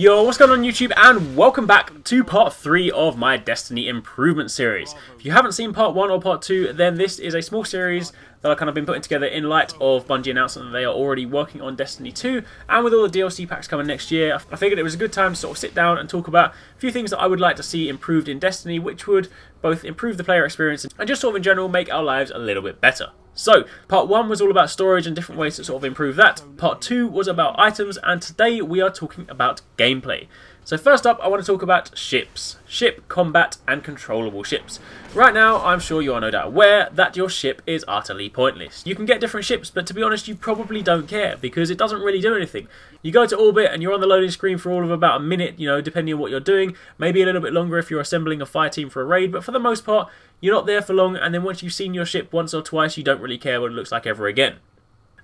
Yo, what's going on YouTube, and welcome back to part 3 of my Destiny improvement series. If you haven't seen part 1 or part 2, then this is a small series that I've kind of been putting together in light of Bungie announcing that they are already working on Destiny 2, and with all the DLC packs coming next year, I figured it was a good time to sort of sit down and talk about a few things that I would like to see improved in Destiny, which would both improve the player experience and just sort of in general make our lives a little bit better. So, part 1 was all about storage and different ways to sort of improve that. Part 2 was about items, and today we are talking about gameplay. So first up, I want to talk about ships. Ship, combat, and controllable ships. Right now, I'm sure you are no doubt aware that your ship is utterly pointless. You can get different ships, but to be honest, you probably don't care, because it doesn't really do anything. You go to orbit, and you're on the loading screen for all of about a minute, you know, depending on what you're doing. Maybe a little bit longer if you're assembling a fire team for a raid, but for the most part, you're not there for long, and then once you've seen your ship once or twice, you don't really care what it looks like ever again.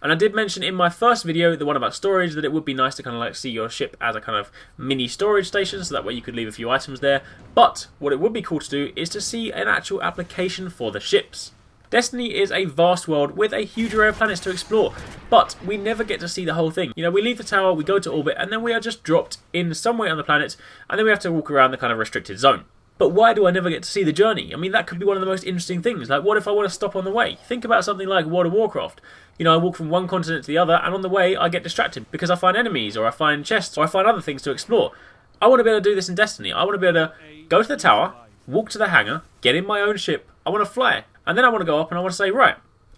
And I did mention in my first video, the one about storage, that it would be nice to kind of like see your ship as a kind of mini storage station, so that way you could leave a few items there. But what it would be cool to do is to see an actual application for the ships. Destiny is a vast world with a huge array of planets to explore, but we never get to see the whole thing. You know, we leave the tower, we go to orbit, and then we are just dropped in some way on the planet, and then we have to walk around the kind of restricted zone. But why do I never get to see the journey? I mean, that could be one of the most interesting things. Like, what if I want to stop on the way? Think about something like World of Warcraft. You know, I walk from one continent to the other, and on the way, I get distracted because I find enemies, or I find chests, or I find other things to explore. I want to be able to do this in Destiny. I want to be able to go to the tower, walk to the hangar, get in my own ship, I want to fly, and then I want to go up and I want to say, right,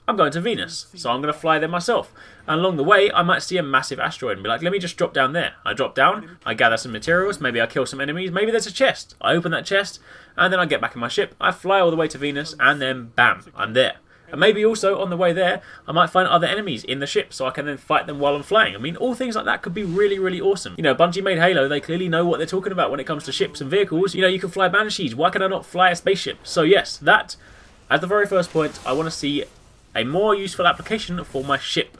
I'm going to Venus, so I'm going to fly there myself. And along the way, I might see a massive asteroid and be like, let me just drop down there. I drop down, I gather some materials, maybe I kill some enemies, maybe there's a chest. I open that chest, and then I get back in my ship, I fly all the way to Venus, and then bam, I'm there. And maybe also, on the way there, I might find other enemies in the ship, so I can then fight them while I'm flying. I mean, all things like that could be really, really awesome. You know, Bungie made Halo, they clearly know what they're talking about when it comes to ships and vehicles. You know, you can fly Banshees, why can I not fly a spaceship? So yes, that, as the very first point, I want to see a more useful application for my ship.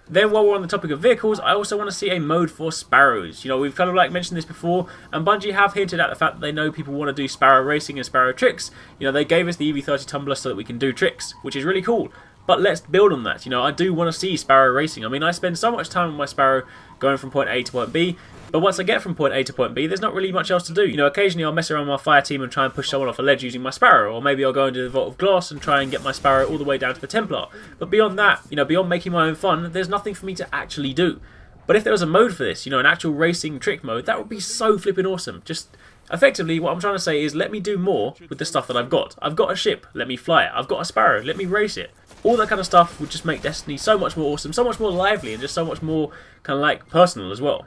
Then while we're on the topic of vehicles, I also want to see a mode for Sparrows. You know, we've kind of like mentioned this before, and Bungie have hinted at the fact that they know people want to do Sparrow racing and Sparrow tricks. You know, they gave us the EV30 tumbler so that we can do tricks, which is really cool. But let's build on that. You know, I do want to see Sparrow racing. I mean, I spend so much time on my Sparrow going from point A to point B, but once I get from point A to point B, there's not really much else to do. You know, occasionally I'll mess around with my fire team and try and push someone off a ledge using my Sparrow, or maybe I'll go into the Vault of Glass and try and get my Sparrow all the way down to the Templar. But beyond that, you know, beyond making my own fun, there's nothing for me to actually do. But if there was a mode for this, you know, an actual racing trick mode, that would be so flipping awesome. Just effectively, what I'm trying to say is let me do more with the stuff that I've got. I've got a ship, let me fly it. I've got a Sparrow, let me race it. All that kind of stuff would just make Destiny so much more awesome, so much more lively, and just so much more kind of like personal as well.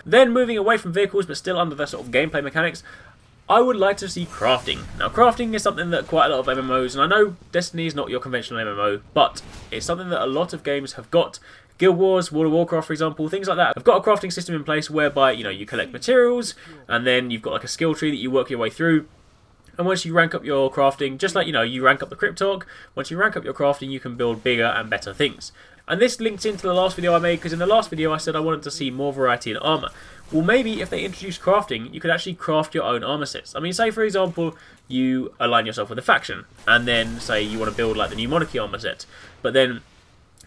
Then moving away from vehicles, but still under the sort of gameplay mechanics, I would like to see crafting. Now, crafting is something that quite a lot of MMOs, and I know Destiny is not your conventional MMO, but it's something that a lot of games have got. Guild Wars, World of Warcraft, for example, things like that. I've got a crafting system in place whereby, you know, you collect materials, and then you've got like a skill tree that you work your way through. And once you rank up your crafting, just like, you know, you rank up the Cryptarch, once you rank up your crafting, you can build bigger and better things. And this links into the last video I made, because in the last video I said I wanted to see more variety in armour. Well, maybe if they introduce crafting, you could actually craft your own armour sets. I mean, say for example, you align yourself with a faction, and then say you want to build like the new Monarchy armour set. But then,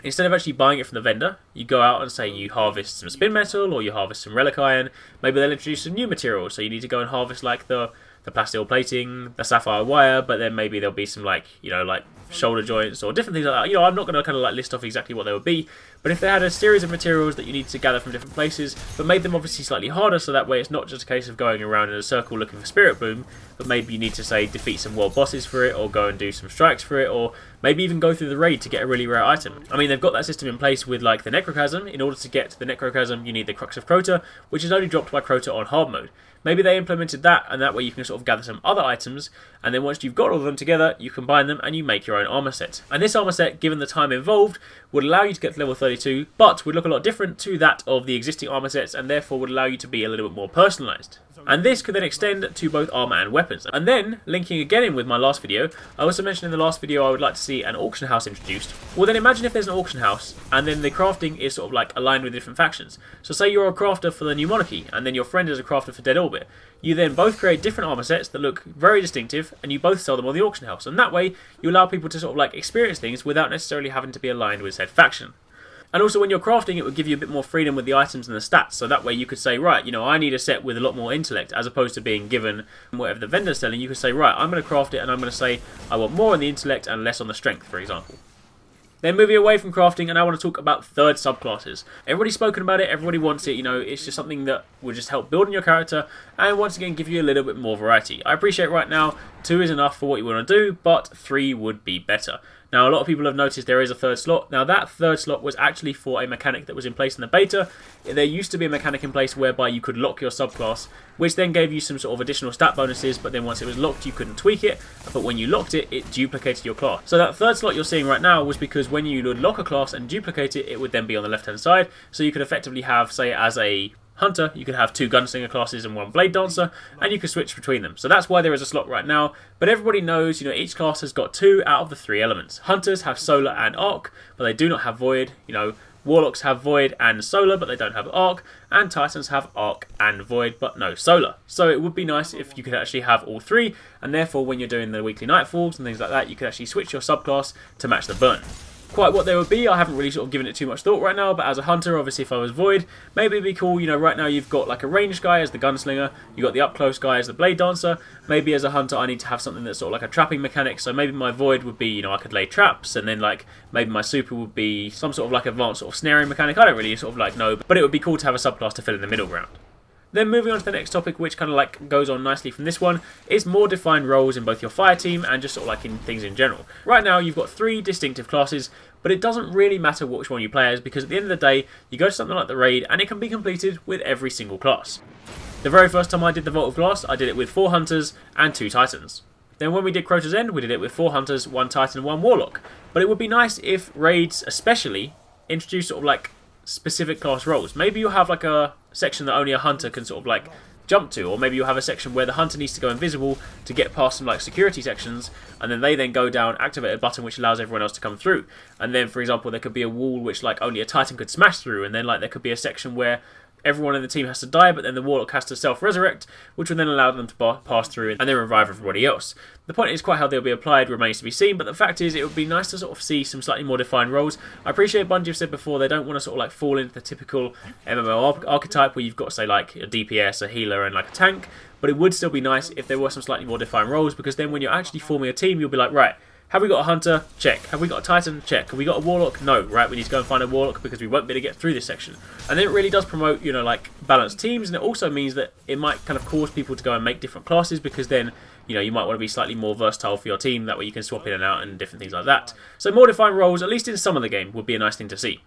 instead of actually buying it from the vendor, you go out and say you harvest some spin metal, or you harvest some relic iron. Maybe they'll introduce some new materials, so you need to go and harvest like the plasteel plating, the sapphire wire, but then maybe there'll be some like, you know, like shoulder joints or different things like that. You know, I'm not going to kind of like list off exactly what they would be, but if they had a series of materials that you need to gather from different places, but made them obviously slightly harder, so that way it's not just a case of going around in a circle looking for Spirit Bloom, but maybe you need to, say, defeat some world bosses for it, or go and do some strikes for it, or maybe even go through the raid to get a really rare item. I mean, they've got that system in place with like the Necrochasm. In order to get to the Necrochasm, you need the Crux of Crota, which is only dropped by Crota on hard mode. Maybe they implemented that, and that way you can sort of gather some other items, and then once you've got all of them together, you combine them and you make your own armour set. And this armour set, given the time involved, would allow you to get to level 32, but would look a lot different to that of the existing armour sets, and therefore would allow you to be a little bit more personalised. And this could then extend to both armour and weapons. And then, linking again in with my last video, I also mentioned in the last video I would like to see an auction house introduced. Well then imagine if there's an auction house, and then the crafting is sort of like aligned with different factions. So say you're a crafter for the new Monarchy, and then your friend is a crafter for Dead Orbit. You then both create different armour sets that look very distinctive, and you both sell them on the auction house. And that way, you allow people to sort of like experience things without necessarily having to be aligned with said faction. And also when you're crafting, it would give you a bit more freedom with the items and the stats. So that way you could say, right, you know, I need a set with a lot more intellect, as opposed to being given whatever the vendor's selling. You could say, right, I'm going to craft it and I'm going to say I want more on the intellect and less on the strength, for example. Then moving away from crafting, and I want to talk about third subclasses. Everybody's spoken about it, everybody wants it, you know, it's just something that will just help building your character and once again give you a little bit more variety. I appreciate right now 2 is enough for what you want to do, but 3 would be better. Now, a lot of people have noticed there is a third slot. Now, that third slot was actually for a mechanic that was in place in the beta. There used to be a mechanic in place whereby you could lock your subclass, which then gave you some sort of additional stat bonuses, but then once it was locked, you couldn't tweak it. But when you locked it, it duplicated your class. So that third slot you're seeing right now was because when you would lock a class and duplicate it, it would then be on the left-hand side. So you could effectively have, say, as a hunter, you could have 2 gunslinger classes and 1 blade dancer, and you could switch between them. So that's why there is a slot right now. But everybody knows, you know, each class has got 2 out of the 3 elements. Hunters have solar and arc, but they do not have void. You know, warlocks have void and solar, but they don't have arc, and titans have arc and void, but no solar. So it would be nice if you could actually have all 3, and therefore when you're doing the weekly nightfalls and things like that, you could actually switch your subclass to match the burn. Quite what they would be, I haven't really sort of given it too much thought right now, but as a hunter, obviously if I was void, maybe it'd be cool, you know, right now you've got like a ranged guy as the gunslinger, you've got the up close guy as the blade dancer. Maybe as a hunter I need to have something that's sort of like a trapping mechanic, so maybe my void would be, you know, I could lay traps, and then like maybe my super would be some sort of like advanced sort of snaring mechanic. I don't really sort of like know, but it would be cool to have a subclass to fill in the middle ground. Then moving on to the next topic, which kind of like goes on nicely from this one, is more defined roles in both your fire team and just sort of like in things in general. Right now you've got 3 distinctive classes, but it doesn't really matter which one you play as, because at the end of the day, you go to something like the raid and it can be completed with every single class. The very first time I did the Vault of Glass, I did it with 4 hunters and 2 titans. Then when we did Crota's End, we did it with 4 hunters, 1 titan and 1 warlock. But it would be nice if raids especially introduce sort of like specific class roles. Maybe you'll have like a section that only a hunter can sort of like jump to, or maybe you'll have a section where the hunter needs to go invisible to get past some like security sections, and then they then go down, activate a button which allows everyone else to come through. And then for example there could be a wall which like only a titan could smash through, and then like there could be a section where everyone in the team has to die, but then the warlock has to self-resurrect, which will then allow them to pass through and then revive everybody else. The point is, quite how they'll be applied remains to be seen, but the fact is it would be nice to sort of see some slightly more defined roles. I appreciate Bungie have said before they don't want to sort of like fall into the typical MMO archetype where you've got, say, like a DPS, a healer and like a tank, but it would still be nice if there were some slightly more defined roles, because then when you're actually forming a team, you'll be like, right, have we got a hunter? Check. Have we got a titan? Check. Have we got a warlock? No. Right, we need to go and find a warlock because we won't be able to get through this section. And then it really does promote, you know, like balanced teams, and it also means that it might kind of cause people to go and make different classes, because then, you know, you might want to be slightly more versatile for your team. That way you can swap in and out and different things like that. So more defined roles, at least in some of the game, would be a nice thing to see.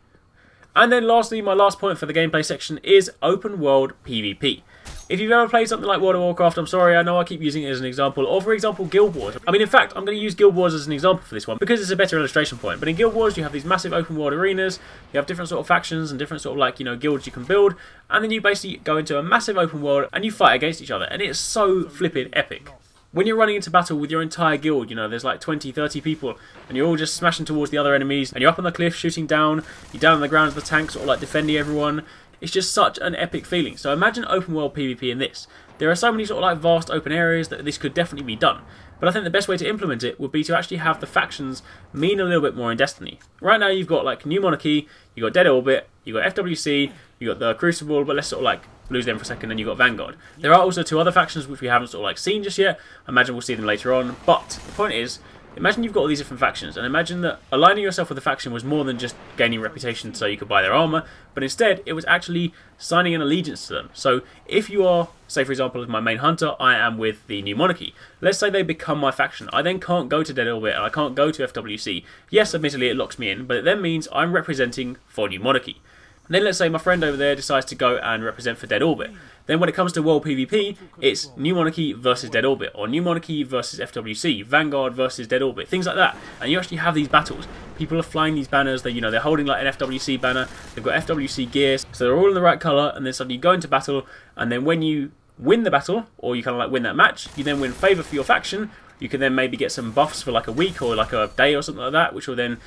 And then lastly, my last point for the gameplay section is open world PvP. If you've ever played something like World of Warcraft, I'm sorry, I know I keep using it as an example, or for example Guild Wars. I mean, in fact, I'm going to use Guild Wars as an example for this one because it's a better illustration point. But in Guild Wars, you have these massive open world arenas, you have different sort of factions and different sort of like, you know, guilds you can build, and then you basically go into a massive open world and you fight against each other, and it's so flippin' epic. When you're running into battle with your entire guild, you know, there's like 20, 30 people, and you're all just smashing towards the other enemies, and you're up on the cliff shooting down, you're down on the ground as the tank, sort of like defending everyone. It's just such an epic feeling. So imagine open world PvP in this. There are so many sort of like vast open areas that this could definitely be done. But I think the best way to implement it would be to actually have the factions mean a little bit more in Destiny. Right now you've got like New Monarchy, you've got Dead Orbit, you've got FWC, you've got the Crucible, but let's sort of like lose them for a second, and you've got Vanguard. There are also 2 other factions which we haven't sort of like seen just yet. I imagine we'll see them later on. But the point is, imagine you've got all these different factions, and imagine that aligning yourself with a faction was more than just gaining reputation so you could buy their armor, but instead it was actually signing an allegiance to them. So if you are, say for example, as my main hunter, I am with the New Monarchy. Let's say they become my faction. I then can't go to Dead Orbit and I can't go to FWC. Yes, admittedly it locks me in, but it then means I'm representing for New Monarchy. And then let's say my friend over there decides to go and represent for Dead Orbit. Then when it comes to World PvP, it's New Monarchy versus Dead Orbit, or New Monarchy versus FWC, Vanguard versus Dead Orbit, things like that. And you actually have these battles. People are flying these banners, they, you know, they're holding like an FWC banner, they've got FWC gear, so they're all in the right colour, and then suddenly you go into battle, and then when you win the battle, or you kind of like win that match, you then win favour for your faction. You can then maybe get some buffs for like a week or like a day or something like that, which will then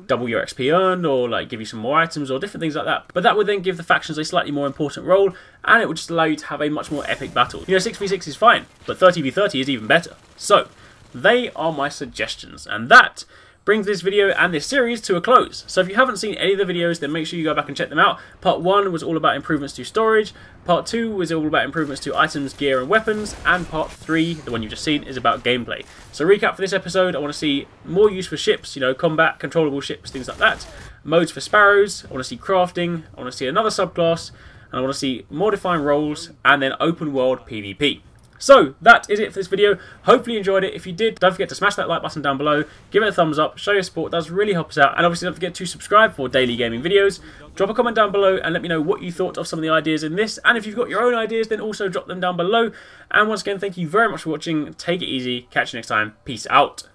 double your XP earned, or like give you some more items or different things like that. But that would then give the factions a slightly more important role, and it would just allow you to have a much more epic battle. You know, 6v6 is fine, but 30v30 is even better. So they are my suggestions, and that brings this video and this series to a close. So if you haven't seen any of the videos, then make sure you go back and check them out. Part 1 was all about improvements to storage, Part 2 was all about improvements to items, gear and weapons, and Part 3, the one you've just seen, is about gameplay. So recap for this episode, I want to see more use for ships, you know, combat, controllable ships, things like that. Modes for sparrows, I want to see crafting, I want to see another subclass, and I want to see more defined roles, and then open world PvP. So, that is it for this video. Hopefully you enjoyed it. If you did, don't forget to smash that like button down below. Give it a thumbs up. Show your support. It does really help us out. And obviously don't forget to subscribe for daily gaming videos. Drop a comment down below and let me know what you thought of some of the ideas in this. And if you've got your own ideas, then also drop them down below. And once again, thank you very much for watching. Take it easy. Catch you next time. Peace out.